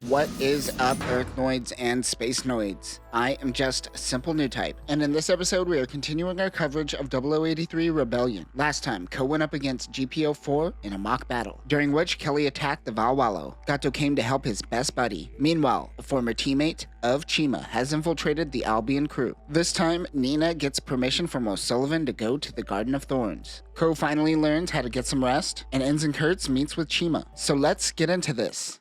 What is up, Earthnoids and Spacenoids? I am just a simple new type, and in this episode we are continuing our coverage of 0083 Rebellion. Last time, Ko went up against GPO-4 in a mock battle, during which Kelly attacked the Valwallo. Gato came to help his best buddy. Meanwhile, a former teammate of Chima has infiltrated the Albion crew. This time, Nina gets permission from O'Sullivan to go to the Garden of Thorns. Ko finally learns how to get some rest, and Ensign Kurtz meets with Chima. So let's get into this.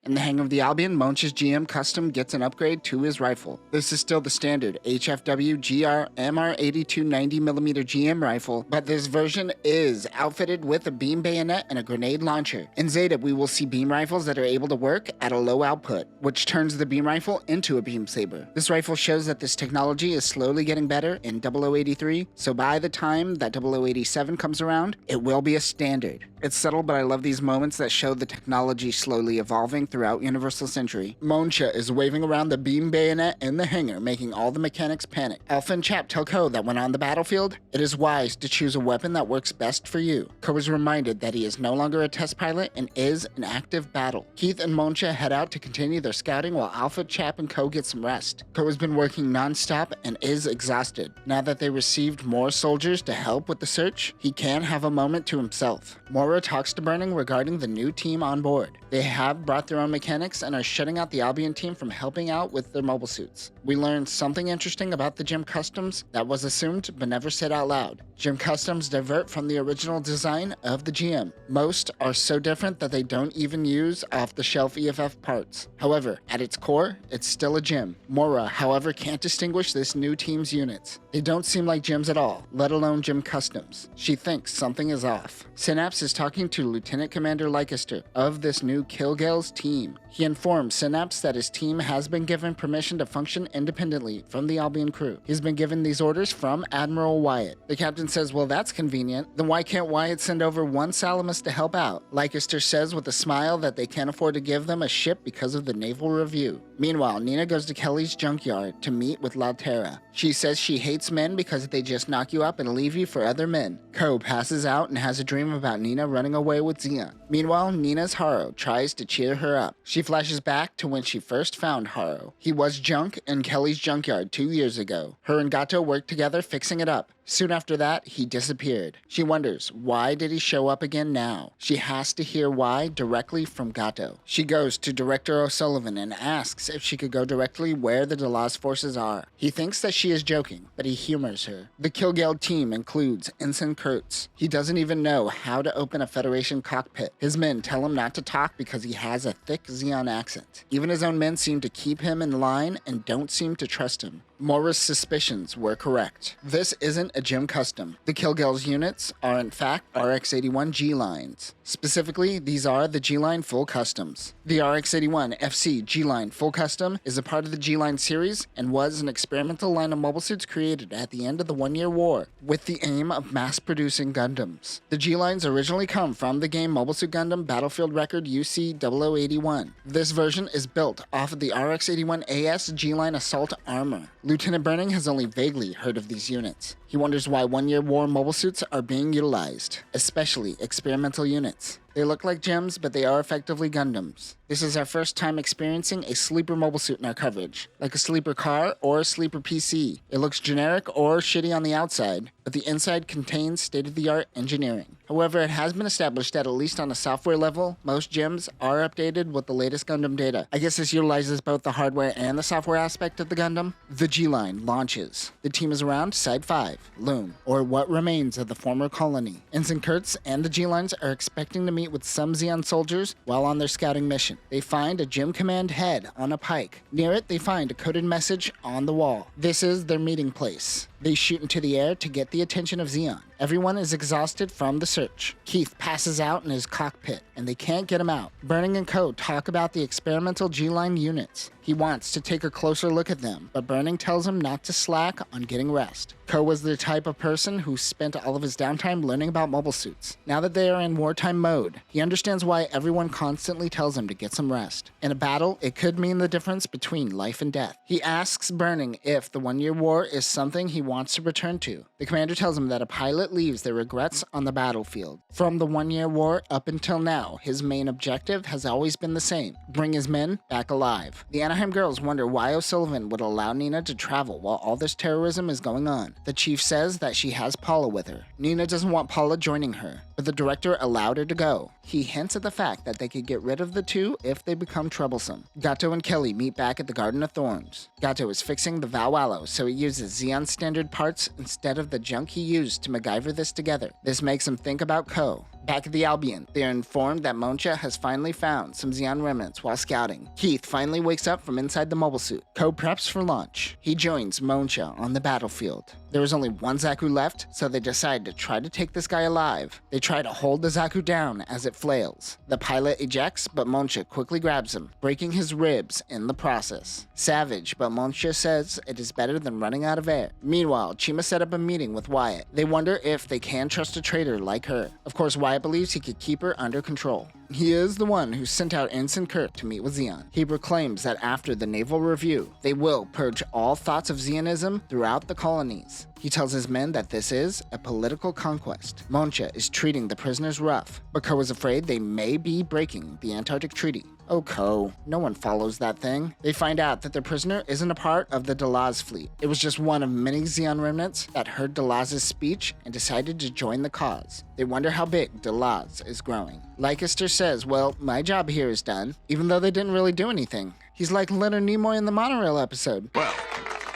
In the hangar of the Albion, Monch's GM Custom gets an upgrade to his rifle. This is still the standard HFW GR MR82 90mm GM rifle, but this version is outfitted with a beam bayonet and a grenade launcher. In Zeta, we will see beam rifles that are able to work at a low output, which turns the beam rifle into a beam saber. This rifle shows that this technology is slowly getting better in 0083, so by the time that 0087 comes around, it will be a standard. It's subtle, but I love these moments that show the technology slowly evolving throughout Universal Century. Moncha is waving around the beam bayonet in the hangar, making all the mechanics panic. Alpha and Chap tell Ko that when on the battlefield, it is wise to choose a weapon that works best for you. Ko is reminded that he is no longer a test pilot and is in active battle. Keith and Moncha head out to continue their scouting while Alpha, Chap, and Ko get some rest. Ko has been working non-stop and is exhausted. Now that they received more soldiers to help with the search, he can have a moment to himself. Mora talks to Burning regarding the new team on board. They have brought their own mechanics and are shutting out the Albion team from helping out with their mobile suits. We learned something interesting about the Gym Customs that was assumed but never said out loud. Gym Customs divert from the original design of the GM. Most are so different that they don't even use off-the-shelf EFF parts. However, at its core, it's still a gym. Mora, however, can't distinguish this new team's units. They don't seem like gyms at all, let alone Gym Customs. She thinks something is off. Synapse is talking to Lieutenant Commander Leicester of this new Kilgal's team. He informs Synapse that his team has been given permission to function independently from the Albion crew. He's been given these orders from Admiral Wyatt. The captain says, well, that's convenient. Then why can't Wyatt send over one Salamis to help out? Leicester says with a smile that they can't afford to give them a ship because of the naval review. Meanwhile, Nina goes to Kelly's junkyard to meet with Laterra. She says she hates men because they just knock you up and leave you for other men. Ko passes out and has a dream about Nina running away with Zia. Meanwhile, Nina's Haro tries to cheer her up. She flashes back to when she first found Haro. He was junk in Kelly's junkyard 2 years ago. Her and Gato worked together fixing it up. Soon after that, he disappeared. She wonders, why did he show up again now? She has to hear why directly from Gato. She goes to Director O'Sullivan and asks if she could go directly where the Delas forces are. He thinks that she is joking, but he humors her. The Kilgale team includes Ensign Kurtz. He doesn't even know how to open a Federation cockpit. His men tell him not to talk because he has a thick Xeon accent. Even his own men seem to keep him in line and don't seem to trust him. Mora's suspicions were correct. This isn't a Gym Custom. The Kilgale's units are in fact RX-81 G-Lines. Specifically, these are the G-Line Full Customs. The RX-81FC G-Line Full Custom is a part of the G-Line series and was an experimental line of mobile suits created at the end of the 1-year war with the aim of mass-producing Gundams. The G-Lines originally come from the game Mobile Suit Gundam Battlefield Record UC-0081. This version is built off of the RX-81AS G-Line Assault Armor. Lieutenant Burning has only vaguely heard of these units. He wonders why 1-year war mobile suits are being utilized, especially experimental units. They look like gems, but they are effectively Gundams. This is our first time experiencing a sleeper mobile suit in our coverage, like a sleeper car or a sleeper PC. It looks generic or shitty on the outside, but the inside contains state-of-the-art engineering. However, it has been established that at least on a software level, most gems are updated with the latest Gundam data. I guess this utilizes both the hardware and the software aspect of the Gundam. The G-Line launches. The team is around Side 5, Loom, or what remains of the former colony. Ensign Kurtz and the G-Lines are expecting to meet with some Xeon soldiers while on their scouting mission. They find a Gym Command head on a pike. Near it, they find a coded message on the wall. This is their meeting place. They shoot into the air to get the attention of Xeon. Everyone is exhausted from the search. Keith passes out in his cockpit, and they can't get him out. Burning and Co. talk about the experimental G-Line units. He wants to take a closer look at them, but Burning tells him not to slack on getting rest. Co was the type of person who spent all of his downtime learning about mobile suits. Now that they are in wartime mode, he understands why everyone constantly tells him to get some rest. In a battle, it could mean the difference between life and death. He asks Burning if the 1-year war is something he wants to return to. The commander tells him that a pilot leaves their regrets on the battlefield. From the 1-year war up until now, his main objective has always been the same: bring his men back alive. The Anaheim girls wonder why O'Sullivan would allow Nina to travel while all this terrorism is going on. The chief says that she has Paula with her. Nina doesn't want Paula joining her, but the director allowed her to go. He hints at the fact that they could get rid of the two if they become troublesome. Gato and Kelly meet back at the Garden of Thorns. Gato is fixing the Valwallo, so he uses Xeon standard parts instead of the junk he used to MacGyver this together. This makes him think about Ko. Back at the Albion, they are informed that Moncha has finally found some Xeon remnants while scouting. Keith finally wakes up from inside the mobile suit. Ko preps for launch. He joins Moncha on the battlefield. There is only one Zaku left, so they decide to try to take this guy alive. They try to hold the Zaku down as it flails. The pilot ejects, but Moncha quickly grabs him, breaking his ribs in the process. Savage, but Moncha says it is better than running out of air. Meanwhile, Chima set up a meeting with Wyatt. They wonder if they can trust a traitor like her. Of course, Wyatt believes he could keep her under control. He is the one who sent out Ensign Kurt to meet with Xeon. He proclaims that after the naval review, they will purge all thoughts of Xeonism throughout the colonies. He tells his men that this is a political conquest. Moncha is treating the prisoners rough, but Ko is afraid they may be breaking the Antarctic Treaty. Oh, Ko, no one follows that thing. They find out that their prisoner isn't a part of the Delaz fleet. It was just one of many Xeon remnants that heard Delaz's speech and decided to join the cause. They wonder how big Delaz is growing. Leicester says, well, my job here is done, even though they didn't really do anything. He's like Leonard Nimoy in the monorail episode. Well,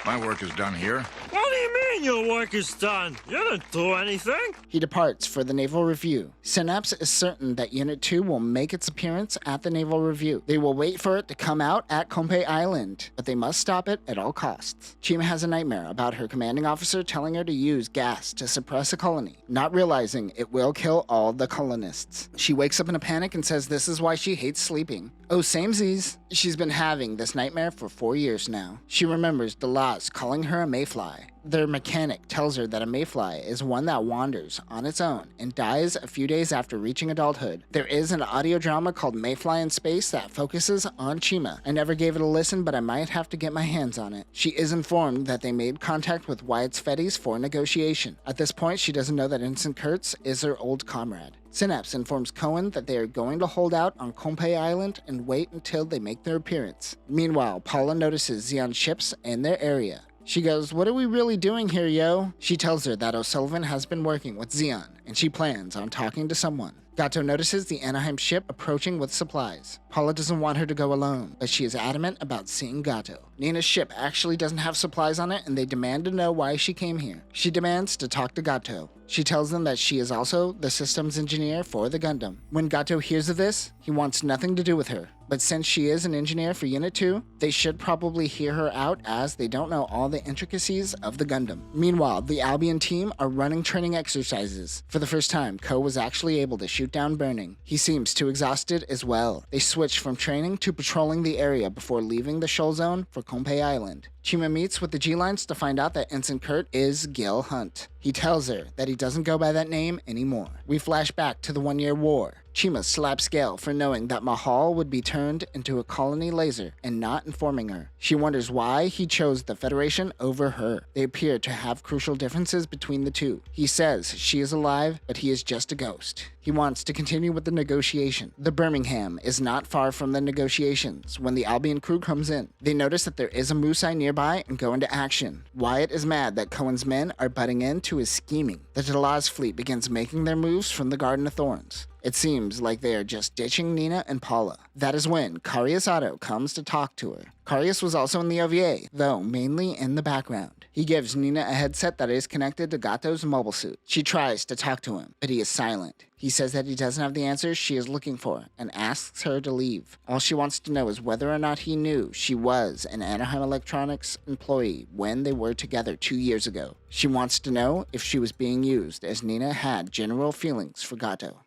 my work is done here. What do you mean your work is done? You didn't do anything. He departs for the naval review. Synapse is certain that Unit 2 will make its appearance at the naval review. They will wait for it to come out at Compe Island, but they must stop it at all costs. Chima has a nightmare about her commanding officer telling her to use gas to suppress a colony, not realizing it will kill all the colonists. She wakes up in a panic and says this is why she hates sleeping. Oh, samesies. She's been having this nightmare for 4 years now. She remembers Delaz calling her a mayfly. Their mechanic tells her that a mayfly is one that wanders on its own and dies a few days after reaching adulthood. There is an audio drama called Mayfly in Space that focuses on Chima. I never gave it a listen, but I might have to get my hands on it. She is informed that they made contact with Wyatt's Fettes for negotiation. At this point, she doesn't know that Ensign Kurtz is her old comrade. Synapse informs Cohen that they are going to hold out on Compe Island and wait until they make their appearance. Meanwhile, Paula notices Xeon ships in their area. She goes, what are we really doing here, yo? She tells her that O'Sullivan has been working with Xeon, and she plans on talking to someone. Gato notices the Anaheim ship approaching with supplies. Paula doesn't want her to go alone, but she is adamant about seeing Gato. Nina's ship actually doesn't have supplies on it, and they demand to know why she came here. She demands to talk to Gato. She tells them that she is also the systems engineer for the Gundam. When Gato hears of this, he wants nothing to do with her. But since she is an engineer for Unit 2, they should probably hear her out as they don't know all the intricacies of the Gundam. Meanwhile, the Albion team are running training exercises. For the first time, Ko was actually able to shoot down Burning. He seems too exhausted as well. They switch from training to patrolling the area before leaving the shoal zone for Compe Island. Chima meets with the G-Lines to find out that Ensign Kurt is Gil Hunt. He tells her that he doesn't go by that name anymore. We flash back to the 1-year war. Chima slaps Gale for knowing that Mahal would be turned into a colony laser and not informing her. She wonders why he chose the Federation over her. They appear to have crucial differences between the two. He says she is alive, but he is just a ghost. He wants to continue with the negotiation. The Birmingham is not far from the negotiations when the Albion crew comes in. They notice that there is a Musai nearby and go into action. Wyatt is mad that Cohen's men are butting into his scheming. The Delaz fleet begins making their moves from the Garden of Thorns. It seems like they are just ditching Nina and Paula. That is when Carius Otto comes to talk to her. Carius was also in the OVA, though mainly in the background. He gives Nina a headset that is connected to Gato's mobile suit. She tries to talk to him, but he is silent. He says that he doesn't have the answers she is looking for and asks her to leave. All she wants to know is whether or not he knew she was an Anaheim Electronics employee when they were together 2 years ago. She wants to know if she was being used, as Nina had general feelings for Gato.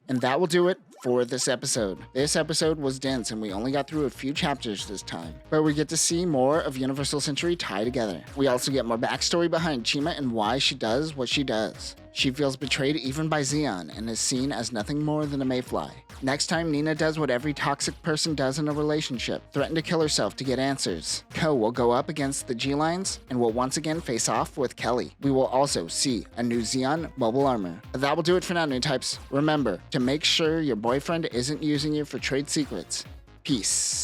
And that will do it for this episode. This episode was dense and we only got through a few chapters this time, but we get to see more of Universal Century tie together. We also get more backstory behind Chima and why she does what she does. She feels betrayed even by Zeon and is seen as nothing more than a mayfly. Next time, Nina does what every toxic person does in a relationship, threaten to kill herself to get answers. Ko will go up against the G-Lines and will once again face off with Kelly. We will also see a new Zeon mobile armor. That will do it for now, new types. Remember to make sure your boyfriend isn't using you for trade secrets. Peace.